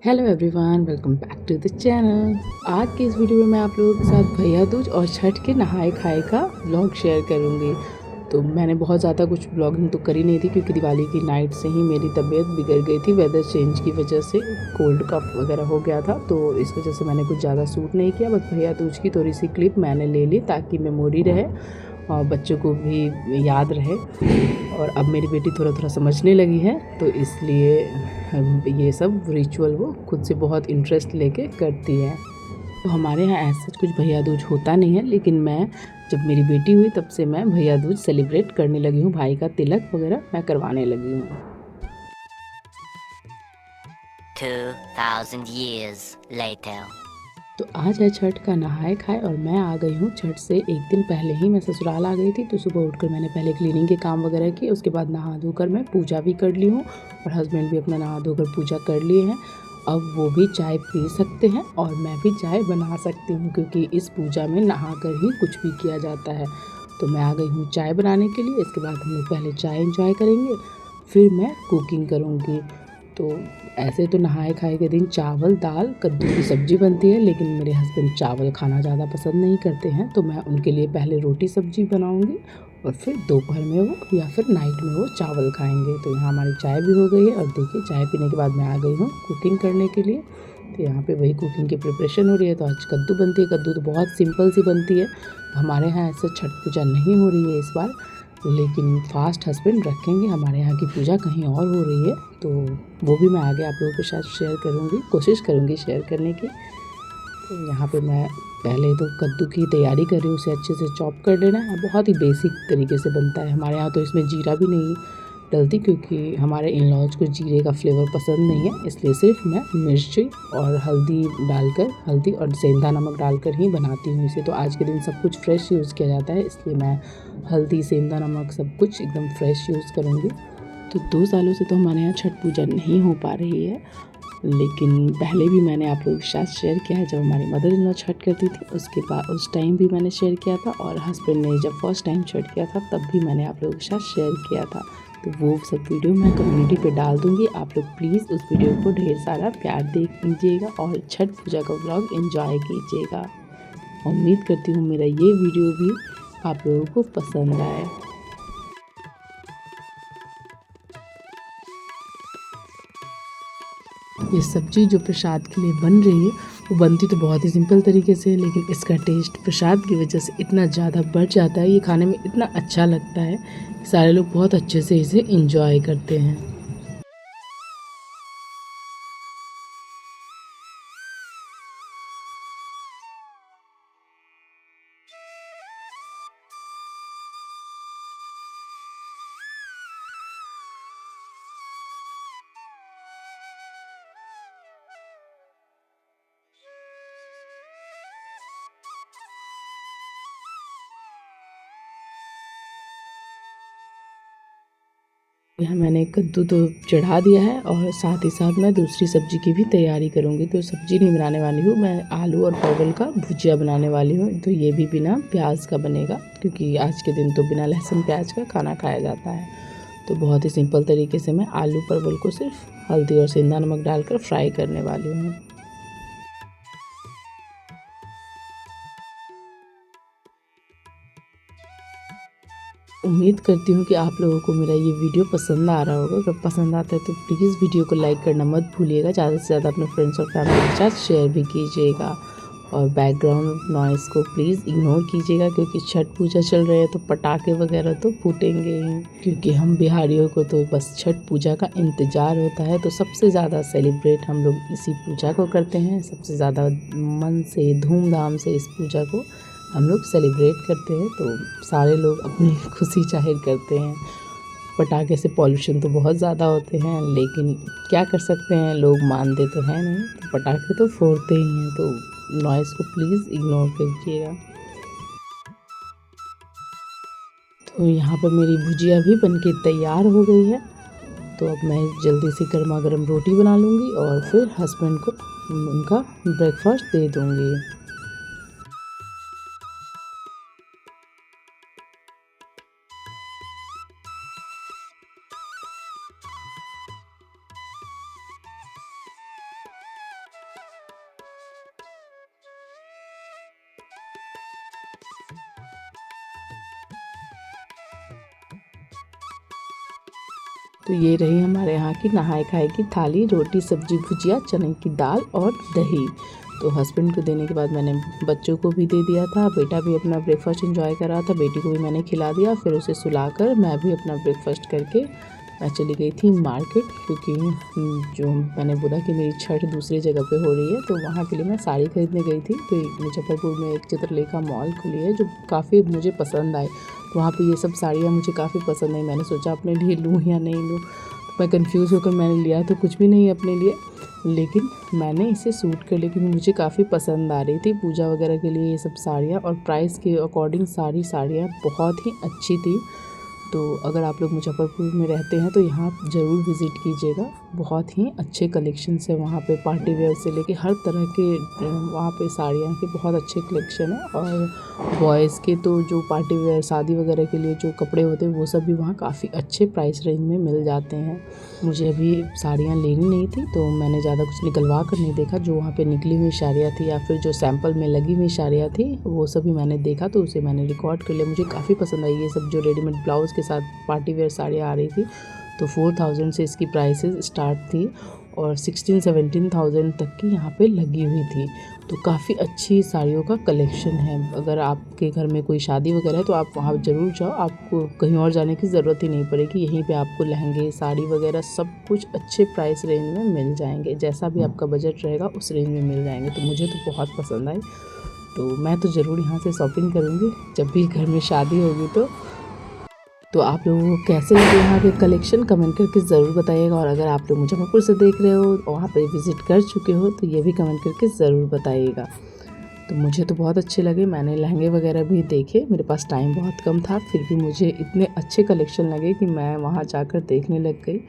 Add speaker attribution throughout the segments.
Speaker 1: Hello everyone, welcome back to the channel. आज की इस वीडियो में मैं आप लोगों के साथ भैया दूज और छठ के नहाए खाए का व्लॉग शेयर करूंगी। तो मैंने बहुत ज़्यादा कुछ व्लॉगिंग तो करी नहीं थी क्योंकि दिवाली की नाइट से ही मेरी तबीयत बिगड़ गई थी। वेदर चेंज की वजह से कोल्ड कफ वगैरह हो गया था, तो इस वजह से मैंने कुछ ज़्यादा शूट नहीं किया। बस भैया दूज की थोड़ी सी क्लिप मैंने ले ली ताकि मेमोरी रहे और बच्चों को भी याद रहे। और अब मेरी बेटी थोड़ा थोड़ा समझने लगी है, तो इसलिए ये सब रिचुअल वो खुद से बहुत इंटरेस्ट लेके करती है। तो हमारे यहाँ ऐसा कुछ भैया दूज होता नहीं है, लेकिन मैं जब मेरी बेटी हुई तब से मैं भैया दूज सेलिब्रेट करने लगी हूँ। भाई का तिलक वगैरह मैं करवाने लगी हूँ।
Speaker 2: 2000 years later.
Speaker 1: तो आज है छठ का नहाए खाए और मैं आ गई हूँ छठ से एक दिन पहले ही। मैं ससुराल आ गई थी, तो सुबह उठकर मैंने पहले क्लीनिंग के काम वगैरह किए। उसके बाद नहा धोकर मैं पूजा भी कर ली हूँ और हस्बैंड भी अपना नहा धोकर पूजा कर लिए हैं। अब वो भी चाय पी सकते हैं और मैं भी चाय बना सकती हूँ, क्योंकि इस पूजा में नहा कर ही कुछ भी किया जाता है। तो मैं आ गई हूँ चाय बनाने के लिए। इसके बाद हम लोग पहले चाय इंजॉय करेंगे, फिर मैं कुकिंग करूँगी। तो ऐसे तो नहाए खाए के दिन चावल दाल कद्दू की सब्ज़ी बनती है, लेकिन मेरे हस्बैंड चावल खाना ज़्यादा पसंद नहीं करते हैं, तो मैं उनके लिए पहले रोटी सब्ज़ी बनाऊंगी और फिर दोपहर में वो या फिर नाइट में वो चावल खाएंगे। तो यहाँ हमारी चाय भी हो गई है और देखिए चाय पीने के बाद मैं आ गई हूँ कुकिंग करने के लिए। तो यहाँ पे वही कुकिंग की प्रिपरेशन हो रही है। तो आज कद्दू बनती है। कद्दू तो बहुत सिंपल सी बनती है। हमारे यहाँ ऐसे छठ पूजा नहीं हो रही है इस बार, लेकिन फास्ट हस्बैंड रखेंगे। हमारे यहाँ की पूजा कहीं और हो रही है, तो वो भी मैं आगे आप लोगों के साथ शेयर करूँगी, कोशिश करूँगी शेयर करने की। तो यहाँ पे मैं पहले तो कद्दू की तैयारी कर रही हूँ। उसे अच्छे से चॉप कर लेना है। बहुत ही बेसिक तरीके से बनता है हमारे यहाँ। तो इसमें जीरा भी नहीं डलती, क्योंकि हमारे इन लॉज को जीरे का फ्लेवर पसंद नहीं है, इसलिए सिर्फ मैं मिर्ची और हल्दी डालकर, हल्दी और सेंधा नमक डालकर ही बनाती हूँ इसे। तो आज के दिन सब कुछ फ्रेश यूज़ किया जाता है, इसलिए मैं हल्दी सेंधा नमक सब कुछ एकदम फ्रेश यूज़ करूँगी। तो 2 सालों से तो हमारे यहाँ छठ पूजा नहीं हो पा रही है, लेकिन पहले भी मैंने आप लोगों के साथ शेयर किया है। जब हमारी मदर इन लॉ छठ करती थी, उसके बाद उस टाइम भी मैंने शेयर किया था, और हस्बैंड ने जब फर्स्ट टाइम छठ किया था तब भी मैंने आप लोगों के साथ शेयर किया था। तो वो सब वीडियो मैं कम्युनिटी पे डाल दूँगी। आप लोग प्लीज़ उस वीडियो को ढेर सारा प्यार दे दीजिएगा और छठ पूजा का व्लॉग एंजॉय कीजिएगा। उम्मीद करती हूँ मेरा ये वीडियो भी आप लोगों को पसंद आए। ये सब्ज़ी जो प्रसाद के लिए बन रही है, वो बनती तो बहुत ही सिंपल तरीके से है, लेकिन इसका टेस्ट प्रसाद की वजह से इतना ज़्यादा बढ़ जाता है। ये खाने में इतना अच्छा लगता है, सारे लोग बहुत अच्छे से इसे इंजॉय करते हैं। यहाँ मैंने कद्दू तो चढ़ा दिया है और साथ ही साथ मैं दूसरी सब्ज़ी की भी तैयारी करूँगी। तो सब्ज़ी नहीं बनाने वाली हूँ मैं, आलू और परवल का भुजिया बनाने वाली हूँ। तो ये भी बिना प्याज का बनेगा, क्योंकि आज के दिन तो बिना लहसुन प्याज का खाना खाया जाता है। तो बहुत ही सिंपल तरीके से मैं आलू परवल को सिर्फ हल्दी और सेंधा नमक डालकर फ्राई करने वाली हूँ। उम्मीद करती हूँ कि आप लोगों को मेरा ये वीडियो पसंद आ रहा होगा। अगर पसंद आता है तो प्लीज़ वीडियो को लाइक करना मत भूलिएगा। ज़्यादा से ज़्यादा अपने फ्रेंड्स और फैमिली के साथ शेयर भी कीजिएगा। और बैकग्राउंड नॉइज़ को प्लीज़ इग्नोर कीजिएगा, क्योंकि छठ पूजा चल रही है तो पटाखे वगैरह तो फूटेंगे ही, क्योंकि हम बिहारियों को तो बस छठ पूजा का इंतज़ार होता है। तो सबसे ज़्यादा सेलिब्रेट हम लोग इसी पूजा को करते हैं। सबसे ज़्यादा मन से धूमधाम से इस पूजा को हम लोग सेलिब्रेट करते हैं। तो सारे लोग अपनी खुशी जाहिर करते हैं। पटाखे से पॉल्यूशन तो बहुत ज़्यादा होते हैं, लेकिन क्या कर सकते हैं, लोग मानते तो हैं नहीं, तो पटाखे तो फोड़ते ही हैं। तो नॉइज़ को प्लीज़ इग्नोर कीजिएगा। तो यहाँ पर मेरी भुजिया भी बनके तैयार हो गई है। तो अब मैं जल्दी से गर्मा गर्म रोटी बना लूँगी और फिर हस्बैंड को उनका ब्रेकफास्ट दे दूँगी। तो ये रही हमारे यहाँ की नहाए खाए की थाली, रोटी सब्जी भुजिया चने की दाल और दही। तो हस्बैंड को देने के बाद मैंने बच्चों को भी दे दिया था, बेटा भी अपना ब्रेकफास्ट एंजॉय कर रहा था, बेटी को भी मैंने खिला दिया। फिर उसे सुलाकर मैं भी अपना ब्रेकफास्ट करके मैं चली गई थी मार्केट, क्योंकि जो मैंने बोला कि मेरी छठ दूसरी जगह पे हो रही है, तो वहाँ के लिए मैं साड़ी खरीदने गई थी। तो मुजफ्फरपुर में एक चित्रलेखा मॉल खुली है जो काफ़ी मुझे पसंद आए। तो वहाँ पे ये सब साड़ियाँ मुझे काफ़ी पसंद आई। मैंने सोचा अपने लिए लूँ या नहीं लूँ, तो मैं कंफ्यूज होकर मैंने लिया तो कुछ भी नहीं है अपने लिए, लेकिन मैंने इसे सूट कर लिया क्योंकि मुझे काफ़ी पसंद आ रही थी पूजा वगैरह के लिए ये सब साड़ियाँ, और प्राइस के अकॉर्डिंग सारी साड़ियाँ बहुत ही अच्छी थी। तो अगर आप लोग मुजफ्फरपुर में रहते हैं तो यहाँ ज़रूर विज़िट कीजिएगा। बहुत ही अच्छे कलेक्शंस है वहाँ पे, पार्टी वेयर से लेके हर तरह के वहाँ पे साड़ियाँ के बहुत अच्छे कलेक्शन है। और बॉयज़ के तो जो पार्टी वेयर शादी वगैरह के लिए जो कपड़े होते हैं वो सब भी वहाँ काफ़ी अच्छे प्राइस रेंज में मिल जाते हैं। मुझे अभी साड़ियाँ लेनी नहीं थी तो मैंने ज़्यादा कुछ निकलवा कर नहीं देखा, जो वहाँ पे निकली हुई साड़ियाँ थी या फिर जो सैंपल में लगी हुई साड़ियाँ थी वो सभी मैंने देखा, तो उसे मैंने रिकॉर्ड कर लिया। मुझे काफ़ी पसंद आई ये सब जो रेडीमेड ब्लाउज़ के साथ पार्टी वेयर साड़ियाँ आ रही थी। तो 4000 से इसकी प्राइसेस स्टार्ट थी और 16-17,000 तक की यहाँ पे लगी हुई थी। तो काफ़ी अच्छी साड़ियों का कलेक्शन है। अगर आपके घर में कोई शादी वगैरह है तो आप वहाँ ज़रूर जाओ, आपको कहीं और जाने की ज़रूरत ही नहीं पड़ेगी। यहीं पे आपको लहंगे साड़ी वगैरह सब कुछ अच्छे प्राइस रेंज में मिल जाएंगे, जैसा भी आपका बजट रहेगा उस रेंज में मिल जाएंगे। तो मुझे तो बहुत पसंद आई, तो मैं तो ज़रूर यहाँ से शॉपिंग करूँगी जब भी घर में शादी होगी। तो आप लोगों को कैसे लगे यहाँ के कलेक्शन कमेंट करके ज़रूर बताइएगा। और अगर आप लोग मुजफ्फरपुर से देख रहे हो और वहाँ पे विज़िट कर चुके हो तो ये भी कमेंट करके ज़रूर बताइएगा। तो मुझे तो बहुत अच्छे लगे, मैंने लहंगे वगैरह भी देखे, मेरे पास टाइम बहुत कम था, फिर भी मुझे इतने अच्छे कलेक्शन लगे कि मैं वहाँ जाकर देखने लग गई।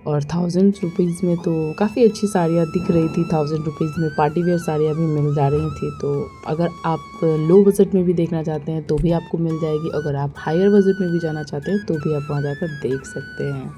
Speaker 1: और 1000 रुपीज़ में तो काफ़ी अच्छी साड़ियाँ दिख रही थी। 1000 रुपीज़ में पार्टी वेयर साड़ियाँ भी मिल जा रही थी। तो अगर आप लो बजट में भी देखना चाहते हैं तो भी आपको मिल जाएगी, अगर आप हायर बजट में भी जाना चाहते हैं तो भी आप वहाँ जाकर देख सकते हैं।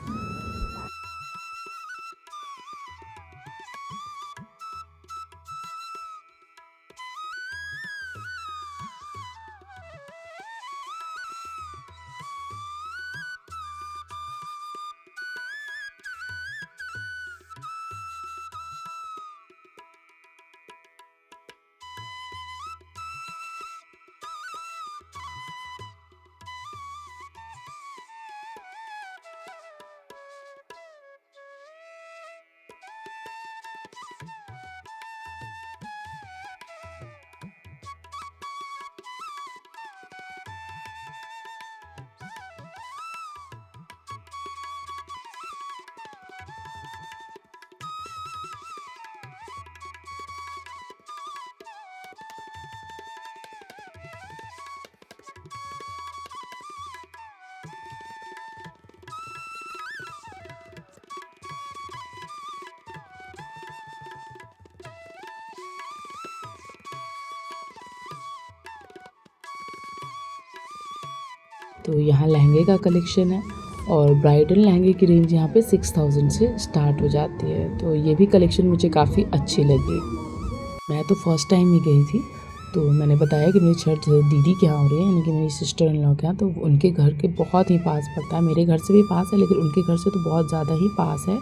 Speaker 1: तो यहाँ लहंगे का कलेक्शन है और ब्राइडल लहंगे की रेंज यहाँ पे 6000 से स्टार्ट हो जाती है। तो ये भी कलेक्शन मुझे काफ़ी अच्छी लगी। मैं तो फर्स्ट टाइम ही गई थी। तो मैंने बताया कि मेरी छठ दीदी के यहाँ हो रही है, यानी कि मेरी सिस्टर इन लॉ के यहाँ, तो उनके घर के बहुत ही पास पड़ता है। मेरे घर से भी पास है लेकिन उनके घर से तो बहुत ज़्यादा ही पास है।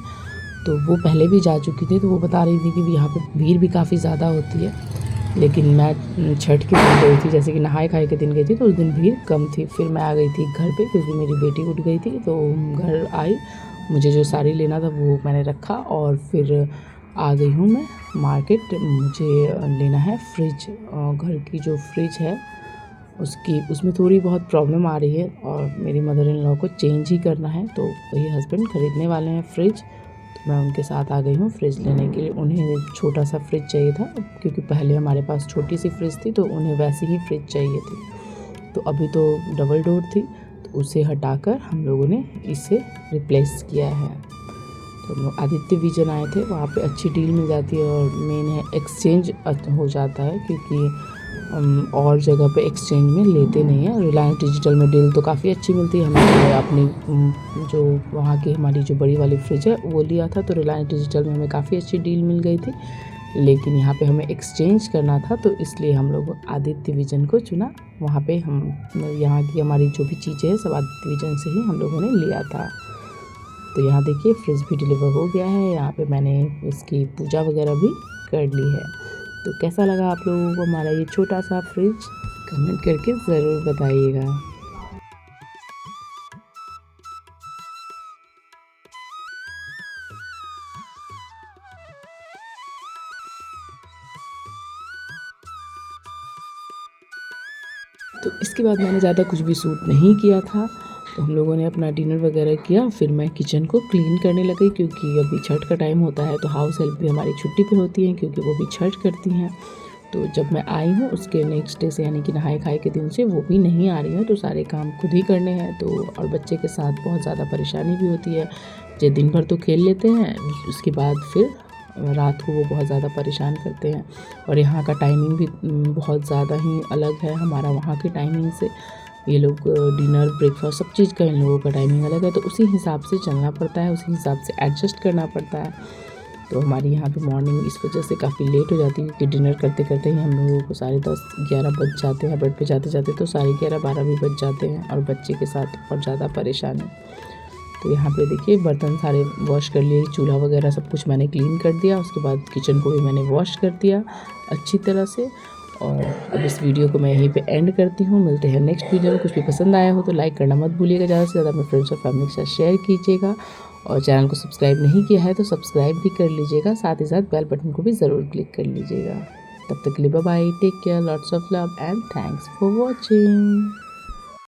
Speaker 1: तो वो पहले भी जा चुकी थी, तो वो बता रही थी कि यहाँ पे भीड़ भी काफ़ी ज़्यादा होती है। लेकिन मैं छठ के दिन गई थी, जैसे कि नहाए खाए के दिन गई थी, तो उस दिन भीड़ कम थी। फिर मैं आ गई थी घर पे क्योंकि मेरी बेटी उठ गई थी, तो घर आई, मुझे जो साड़ी लेना था वो मैंने रखा और फिर आ गई हूँ मैं मार्केट। मुझे लेना है फ्रिज, घर की जो फ्रिज है उसमें थोड़ी बहुत प्रॉब्लम आ रही है और मेरी मदर इन लॉ को चेंज ही करना है। तो वही हस्बैंड खरीदने वाले हैं फ्रिज, तो मैं उनके साथ आ गई हूँ फ्रिज लेने के लिए। उन्हें छोटा सा फ्रिज चाहिए था क्योंकि पहले हमारे पास छोटी सी फ्रिज थी, तो उन्हें वैसी ही फ्रिज चाहिए थी। तो अभी तो डबल डोर थी, तो उसे हटाकर हम लोगों ने इसे रिप्लेस किया है। तो हम लोग आदित्य विजन आए थे, वहाँ पे अच्छी डील मिल जाती है और मेन है एक्सचेंज हो जाता है, क्योंकि और जगह पे एक्सचेंज में लेते नहीं हैं। रिलायंस डिजिटल में डील तो काफ़ी अच्छी मिलती है। हमने अपनी जो वहाँ की हमारी जो बड़ी वाली फ्रिज है वो लिया था, तो रिलायंस डिजिटल में हमें काफ़ी अच्छी डील मिल गई थी। लेकिन यहाँ पे हमें एक्सचेंज करना था, तो इसलिए हम लोग आदित्य विजन को चुना। वहाँ पे हम यहाँ की हमारी जो भी चीज़ें हैं सब आदित्य विजन से ही हम लोगों ने लिया था। तो यहाँ देखिए फ्रिज भी डिलीवर हो गया है। यहाँ पे मैंने इसकी पूजा वगैरह भी कर ली है। तो कैसा लगा आप लोगों को हमारा ये छोटा सा फ्रिज, कमेंट करके ज़रूर बताइएगा। तो इसके बाद मैंने ज़्यादा कुछ भी शूट नहीं किया था। तो हम लोगों ने अपना डिनर वगैरह किया, फिर मैं किचन को क्लीन करने लगी क्योंकि अभी छठ का टाइम होता है। तो हाउस हेल्प भी हमारी छुट्टी पे होती हैं क्योंकि वो भी छठ करती हैं। तो जब मैं आई हूँ उसके नेक्स्ट डे से यानी कि नहाए खाए के दिन से वो भी नहीं आ रही हैं। तो सारे काम खुद ही करने हैं। तो और बच्चे के साथ बहुत ज़्यादा परेशानी भी होती है। जो दिन भर तो खेल लेते हैं, उसके बाद फिर रात को वो बहुत ज़्यादा परेशान करते हैं। और यहाँ का टाइमिंग भी बहुत ज़्यादा ही अलग है हमारा वहाँ के टाइमिंग से। ये लोग डिनर ब्रेकफास्ट सब चीज़ का इन लोगों का टाइमिंग अलग है। तो उसी हिसाब से चलना पड़ता है, उसी हिसाब से एडजस्ट करना पड़ता है। तो हमारी यहाँ पे मॉर्निंग इस वजह से काफ़ी लेट हो जाती है क्योंकि डिनर करते करते ही हम लोगों को 10:30-11 बज जाते हैं। बेड पे जाते जाते तो 11:30-12 भी बज जाते हैं और बच्चे के साथ और ज़्यादा परेशानी। तो यहाँ पे देखिए बर्तन सारे वॉश कर लिए, चूल्हा वगैरह सब कुछ मैंने क्लीन कर दिया। उसके बाद किचन को भी मैंने वॉश कर दिया अच्छी तरह से। और अब इस वीडियो को मैं यहीं पे एंड करती हूँ। मिलते हैं नेक्स्ट वीडियो में। कुछ भी पसंद आया हो तो लाइक करना मत भूलिएगा, ज़्यादा से ज़्यादा अपने फ्रेंड्स और फैमिली के साथ शेयर कीजिएगा। और चैनल को सब्सक्राइब नहीं किया है तो सब्सक्राइब भी कर लीजिएगा, साथ ही साथ बेल बटन को भी ज़रूर क्लिक कर लीजिएगा। तब तक के लिए bye bye, take care, lots of love and thanks for watching.